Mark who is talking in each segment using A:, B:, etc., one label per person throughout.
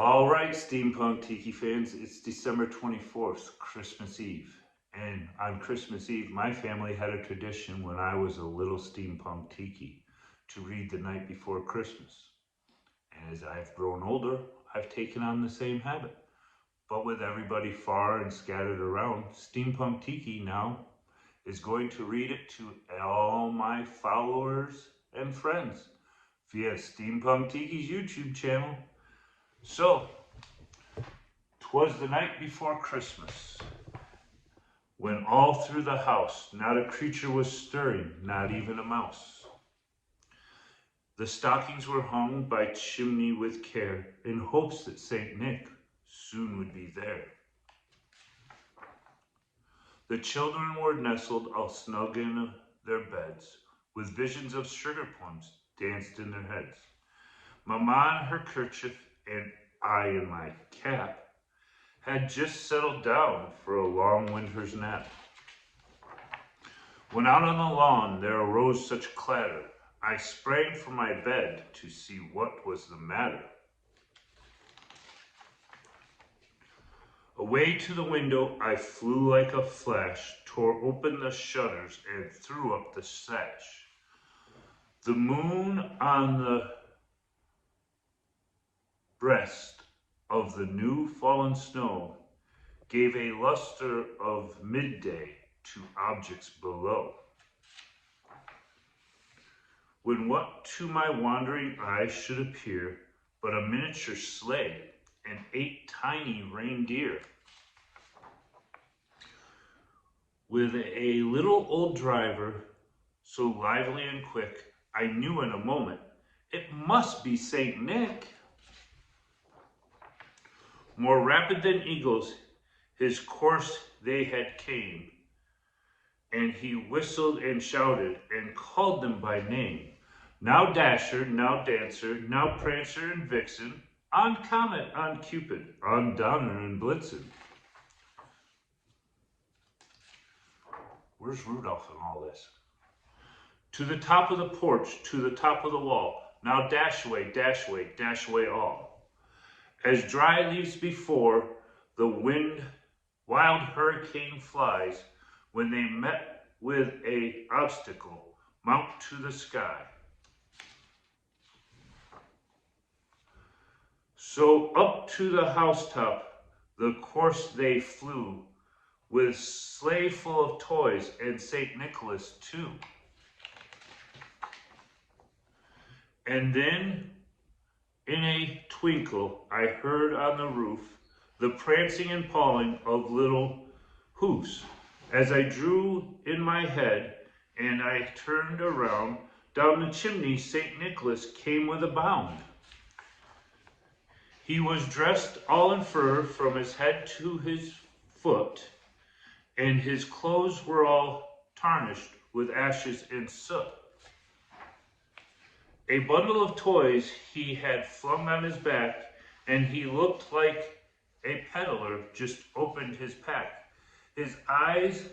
A: All right, Steampunk Tiki fans, it's December 24th, Christmas Eve. And on Christmas Eve, my family had a tradition when I was a little Steampunk Tiki to read the night before Christmas. And as I've grown older, I've taken on the same habit. But with everybody far and scattered around, Steampunk Tiki now is going to read it to all my followers and friends via Steampunk Tiki's YouTube channel. So, 'twas the night before Christmas, when all through the house not a creature was stirring, not even a mouse. The stockings were hung by chimney with care, in hopes that Saint Nick soon would be there. The children were nestled all snug in their beds, with visions of sugar plums danced in their heads. Mamma in her kerchief and I in my cap had just settled down for a long winter's nap. When out on the lawn there arose such clatter, I sprang from my bed to see what was the matter. Away to the window I flew like a flash, tore open the shutters and threw up the sash. The moon on the breast of the new fallen snow gave a luster of midday to objects below. When what to my wandering eyes should appear but a miniature sleigh and 8 tiny reindeer, with a little old driver so lively and quick, I knew in a moment it must be Saint Nick. More rapid than eagles, his course they had came, and he whistled and shouted and called them by name. Now Dasher, now Dancer, now Prancer and Vixen, on Comet, on Cupid, on Donner and Blitzen. Where's Rudolph in all this? To the top of the porch, to the top of the wall, now dash away, dash away, dash away all. As dry leaves before the wind, wild hurricane flies, when they met with a obstacle, mount to the sky. So up to the housetop, the course they flew, with sleigh full of toys and St. Nicholas too. And then, in a twinkle, I heard on the roof the prancing and pawing of little hoofs. As I drew in my head and I turned around, down the chimney St. Nicholas came with a bound. He was dressed all in fur from his head to his foot, and his clothes were all tarnished with ashes and soot. A bundle of toys he had flung on his back, and he looked like a peddler just opened his pack. His eyes,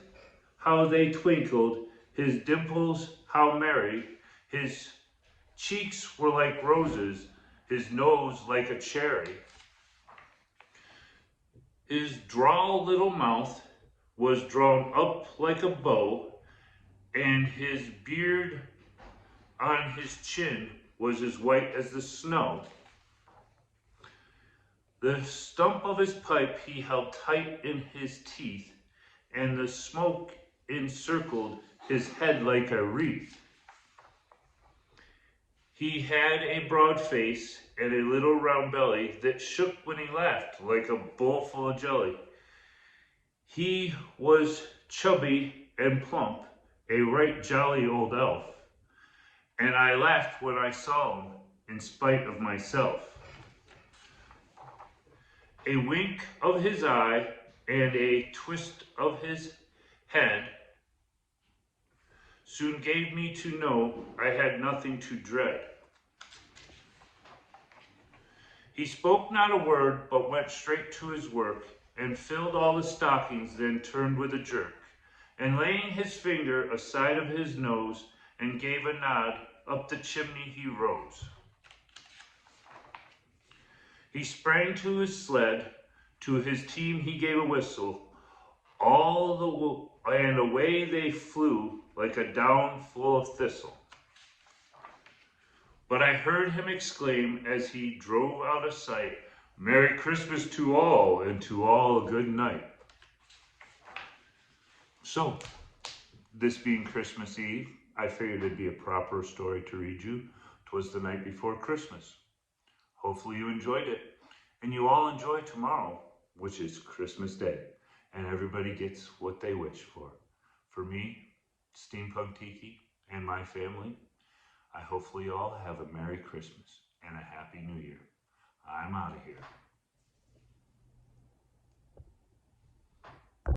A: how they twinkled, his dimples, how merry. His cheeks were like roses, his nose like a cherry. His droll little mouth was drawn up like a bow, and his beard on his chin was as white as the snow. The stump of his pipe he held tight in his teeth, and the smoke encircled his head like a wreath. He had a broad face and a little round belly that shook when he laughed like a bowl full of jelly. He was chubby and plump, a right jolly old elf, and I laughed when I saw him in spite of myself. A wink of his eye and a twist of his head soon gave me to know I had nothing to dread. He spoke not a word, but went straight to his work, and filled all the stockings, then turned with a jerk, and laying his finger aside of his nose, and gave a nod, up the chimney he rose. He sprang to his sled. To his team he gave a whistle. And away they flew like a down full of thistle. But I heard him exclaim as he drove out of sight, "Merry Christmas to all, and to all a good night." So, this being Christmas Eve, I figured it'd be a proper story to read you. 'Twas the night before Christmas. Hopefully you enjoyed it, and you all enjoy tomorrow, which is Christmas Day, and everybody gets what they wish for. For me, Steampunk Tiki, and my family, I hopefully all have a Merry Christmas and a Happy New Year. I'm out of here.